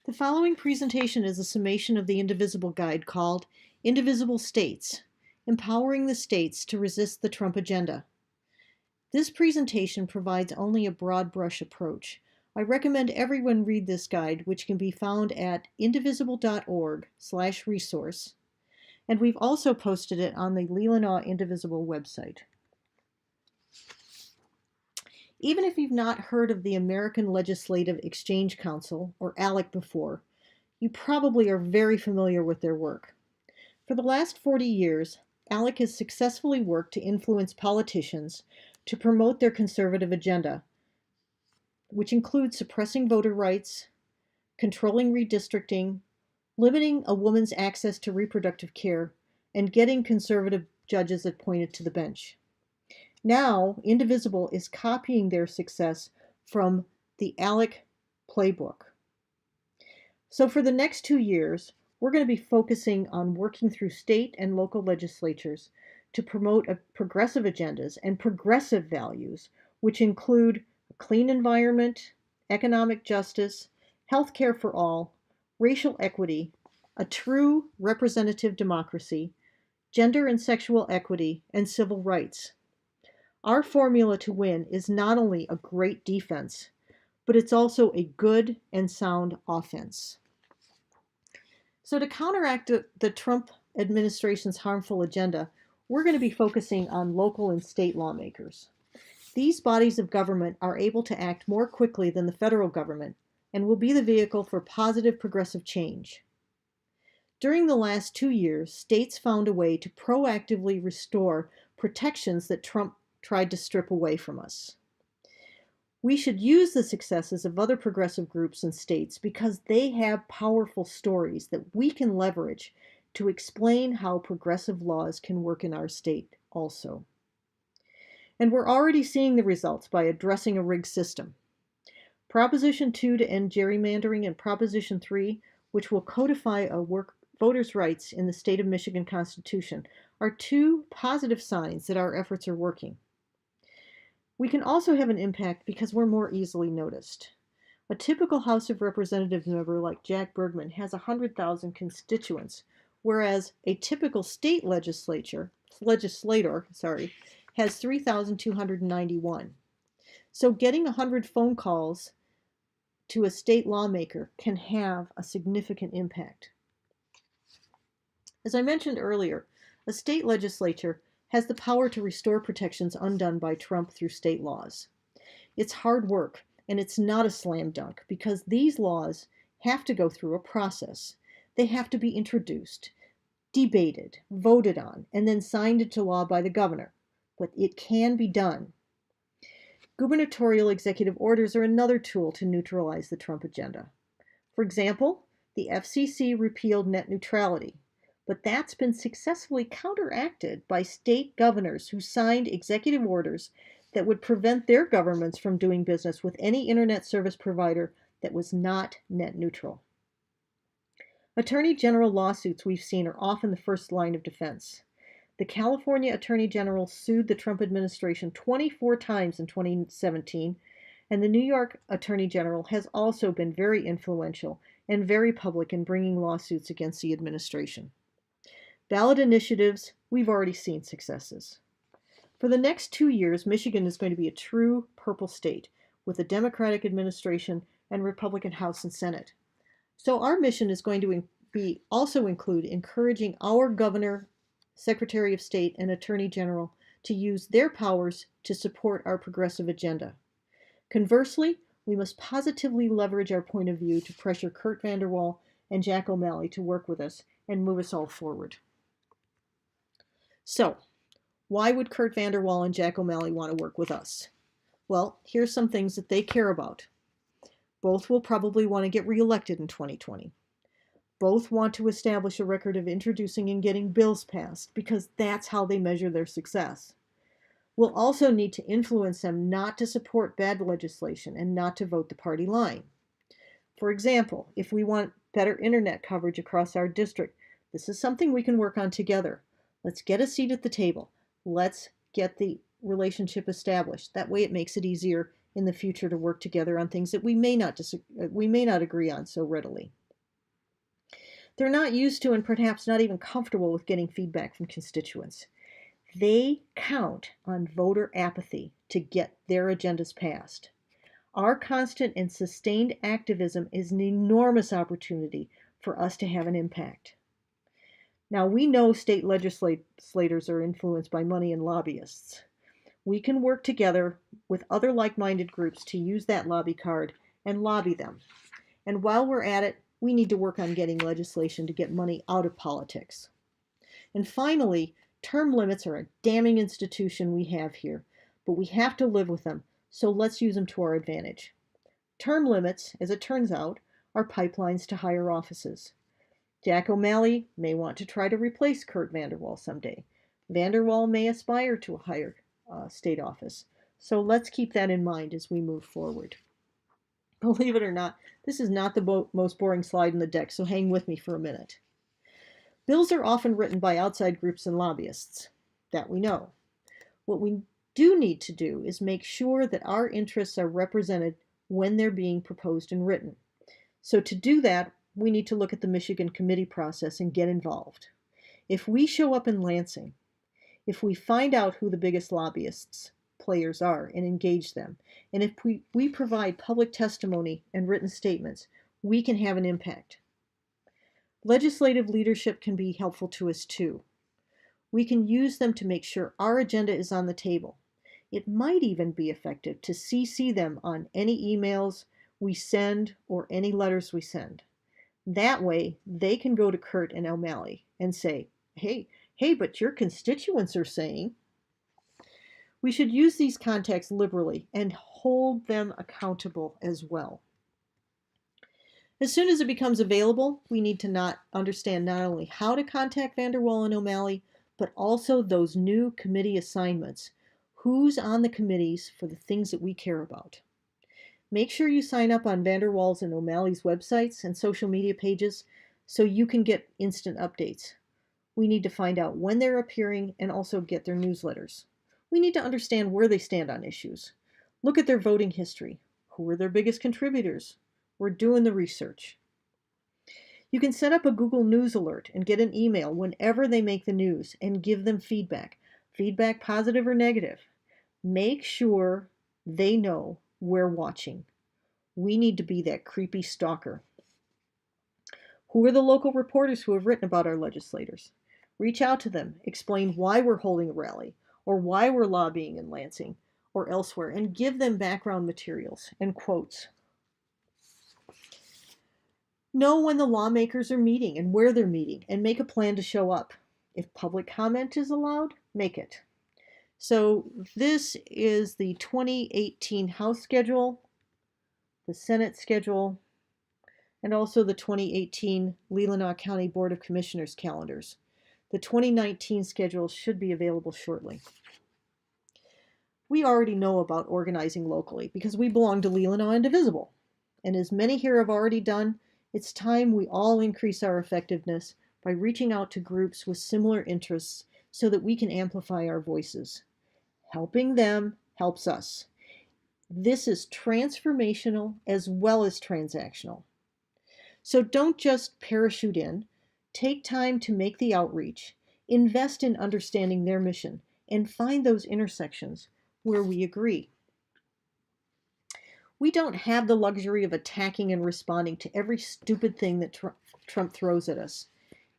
The following presentation is a summation of the Indivisible guide called Indivisible States, Empowering the States to Resist the Trump Agenda. This presentation provides only a broad brush approach. I recommend everyone read this guide, which can be found at indivisible.org/resource, and we've also posted it on the Leelanau Indivisible website. Even if you've not heard of the American Legislative Exchange Council, or ALEC, before, you probably are very familiar with their work. For the last 40 years, ALEC has successfully worked to influence politicians to promote their conservative agenda, which includes suppressing voter rights, controlling redistricting, limiting a woman's access to reproductive care, and getting conservative judges appointed to the bench. Now, Indivisible is copying their success from the ALEC playbook. So for the next 2 years, we're going to be focusing on working through state and local legislatures to promote progressive agendas and progressive values, which include a clean environment, economic justice, health care for all, racial equity, a true representative democracy, gender and sexual equity, and civil rights. Our formula to win is not only a great defense, but it's also a good and sound offense. So to counteract the Trump administration's harmful agenda, we're going to be focusing on local and state lawmakers. These bodies of government are able to act more quickly than the federal government and will be the vehicle for positive progressive change. During the last 2 years, states found a way to proactively restore protections that Trump tried to strip away from us. We should use the successes of other progressive groups and states because they have powerful stories that we can leverage to explain how progressive laws can work in our state also. And we're already seeing the results by addressing a rigged system. Proposition 2 to end gerrymandering and Proposition 3, which will codify voters' rights in the state of Michigan Constitution, are two positive signs that our efforts are working. We can also have an impact because we're more easily noticed. A typical House of Representatives member like Jack Bergman has 100,000 constituents, whereas a typical state legislator has 3,291. So getting 100 phone calls to a state lawmaker can have a significant impact. As I mentioned earlier, a state legislature has the power to restore protections undone by Trump through state laws. It's hard work, and it's not a slam dunk because these laws have to go through a process. They have to be introduced, debated, voted on, and then signed into law by the governor. But it can be done. Gubernatorial executive orders are another tool to neutralize the Trump agenda. For example, the FCC repealed net neutrality, but that's been successfully counteracted by state governors who signed executive orders that would prevent their governments from doing business with any internet service provider that was not net neutral. Attorney General lawsuits we've seen are often the first line of defense. The California Attorney General sued the Trump administration 24 times in 2017, and the New York Attorney General has also been very influential and very public in bringing lawsuits against the administration. Ballot initiatives, we've already seen successes. For the next 2 years, Michigan is going to be a true purple state with a Democratic administration and Republican House and Senate. So our mission is going to also include encouraging our governor, Secretary of State, and Attorney General to use their powers to support our progressive agenda. Conversely, we must positively leverage our point of view to pressure Kurt Vanderwall and Jack O'Malley to work with us and move us all forward. So, why would Kurt Vanderwall and Jack O'Malley want to work with us? Well, here's some things that they care about. Both will probably want to get reelected in 2020. Both want to establish a record of introducing and getting bills passed because that's how they measure their success. We'll also need to influence them not to support bad legislation and not to vote the party line. For example, if we want better internet coverage across our district, this is something we can work on together. Let's get a seat at the table. Let's get the relationship established. That way it makes it easier in the future to work together on things that we may not agree on so readily. They're not used to and perhaps not even comfortable with getting feedback from constituents. They count on voter apathy to get their agendas passed. Our constant and sustained activism is an enormous opportunity for us to have an impact. Now, we know state legislators are influenced by money and lobbyists. We can work together with other like-minded groups to use that lobby card and lobby them. And while we're at it, we need to work on getting legislation to get money out of politics. And finally, term limits are a damning institution we have here, but we have to live with them, so let's use them to our advantage. Term limits, as it turns out, are pipelines to higher offices. Jack O'Malley may want to try to replace Kurt Vanderwall someday. Vanderwall may aspire to a higher state office. So let's keep that in mind as we move forward. Believe it or not, this is not the most boring slide in the deck, so hang with me for a minute. Bills are often written by outside groups and lobbyists. That we know. What we do need to do is make sure that our interests are represented when they're being proposed and written. So to do that, we need to look at the Michigan committee process and get involved. If we show up in Lansing, if we find out who the biggest lobbyists players are and engage them, and if we provide public testimony and written statements, we can have an impact. Legislative leadership can be helpful to us too. We can use them to make sure our agenda is on the table. It might even be effective to CC them on any emails we send or any letters we send. That way, they can go to Kurt and O'Malley and say, hey, but your constituents are saying. We should use these contacts liberally and hold them accountable as well. As soon as it becomes available, we need to understand not only how to contact Vanderwall and O'Malley, but also those new committee assignments. Who's on the committees for the things that we care about? Make sure you sign up on Vanderwall's and O'Malley's websites and social media pages so you can get instant updates. We need to find out when they're appearing and also get their newsletters. We need to understand where they stand on issues. Look at their voting history. Who are their biggest contributors? We're doing the research. You can set up a Google News alert and get an email whenever they make the news and give them feedback. Feedback, positive or negative. Make sure they know we're watching. We need to be that creepy stalker. Who are the local reporters who have written about our legislators? Reach out to them, explain why we're holding a rally, or why we're lobbying in Lansing or elsewhere, and give them background materials and quotes. Know when the lawmakers are meeting and where they're meeting, and make a plan to show up. If public comment is allowed, make it. So this is the 2018 House schedule, the Senate schedule, and also the 2018 Leelanau County Board of Commissioners calendars. The 2019 schedule should be available shortly. We already know about organizing locally because we belong to Leelanau Indivisible. And as many here have already done, it's time we all increase our effectiveness by reaching out to groups with similar interests so that we can amplify our voices. Helping them helps us. This is transformational as well as transactional. So don't just parachute in. Take time to make the outreach, invest in understanding their mission, and find those intersections where we agree. We don't have the luxury of attacking and responding to every stupid thing that Trump throws at us.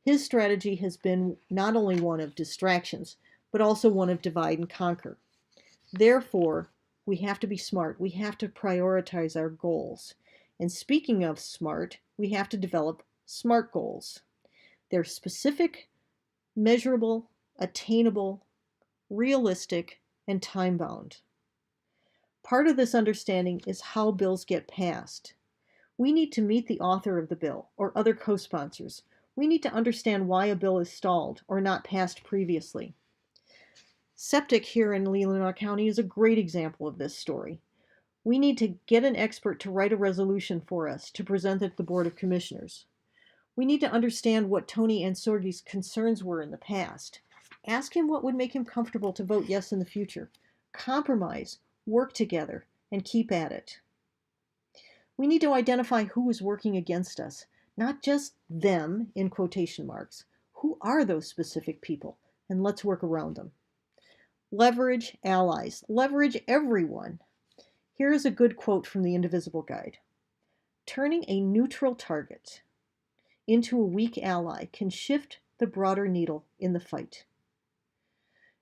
His strategy has been not only one of distractions, but also one of divide and conquer. Therefore, we have to be smart. We have to prioritize our goals. And speaking of smart, we have to develop SMART goals. They're specific, measurable, attainable, realistic, and time-bound. Part of this understanding is how bills get passed. We need to meet the author of the bill or other co-sponsors. We need to understand why a bill is stalled or not passed previously. Septic here in Leelanau County is a great example of this story. We need to get an expert to write a resolution for us to present at the Board of Commissioners. We need to understand what Tony Ansorgi's concerns were in the past. Ask him what would make him comfortable to vote yes in the future. Compromise, work together, and keep at it. We need to identify who is working against us, not just them in quotation marks. Who are those specific people? And let's work around them. Leverage allies. Leverage everyone. Here is a good quote from the Indivisible Guide. Turning a neutral target into a weak ally can shift the broader needle in the fight.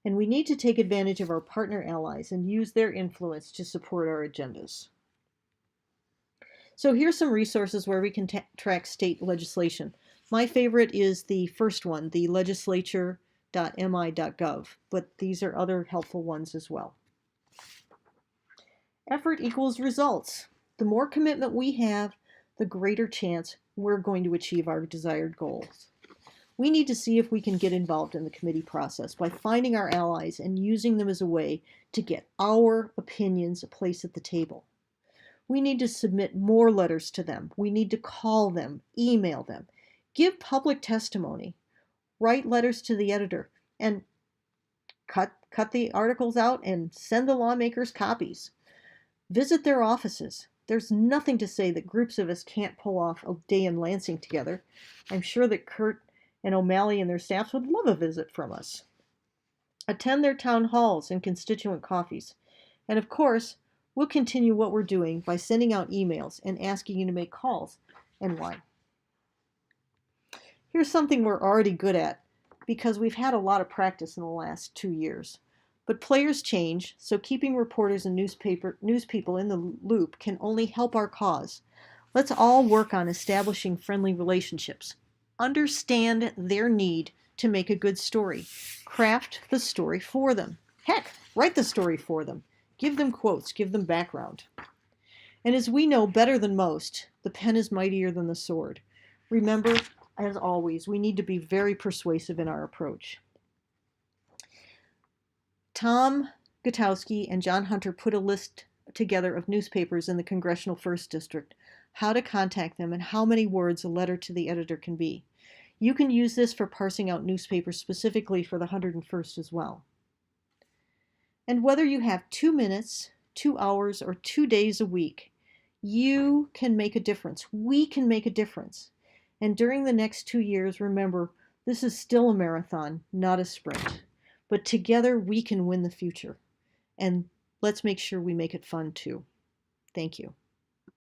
And we need to take advantage of our partner allies and use their influence to support our agendas. So here's some resources where we can track state legislation. My favorite is the first one, the legislature.mi.gov, but these are other helpful ones as well. Effort equals results. The more commitment we have, the greater chance we're going to achieve our desired goals. We need to see if we can get involved in the committee process by finding our allies and using them as a way to get our opinions a place at the table. We need to submit more letters to them. We need to call them, email them, give public testimony, write letters to the editor, and cut the articles out and send the lawmakers copies. Visit their offices. There's nothing to say that groups of us can't pull off a day in Lansing together. I'm sure that Kurt and O'Malley and their staffs would love a visit from us. Attend their town halls and constituent coffees. And of course, we'll continue what we're doing by sending out emails and asking you to make calls, and why. Here's something we're already good at because we've had a lot of practice in the last 2 years. But players change, so keeping reporters and newspeople in the loop can only help our cause. Let's all work on establishing friendly relationships. Understand their need to make a good story. Craft the story for them. Heck, write the story for them. Give them quotes, give them background. And as we know better than most, the pen is mightier than the sword. Remember, as always, we need to be very persuasive in our approach. Tom Gutowski and John Hunter put a list together of newspapers in the Congressional 1st District, how to contact them, and how many words a letter to the editor can be. You can use this for parsing out newspapers specifically for the 101st as well. And whether you have 2 minutes, 2 hours, or 2 days a week, you can make a difference. We can make a difference. And during the next 2 years, remember, this is still a marathon, not a sprint. But together we can win the future. And let's make sure we make it fun too. Thank you.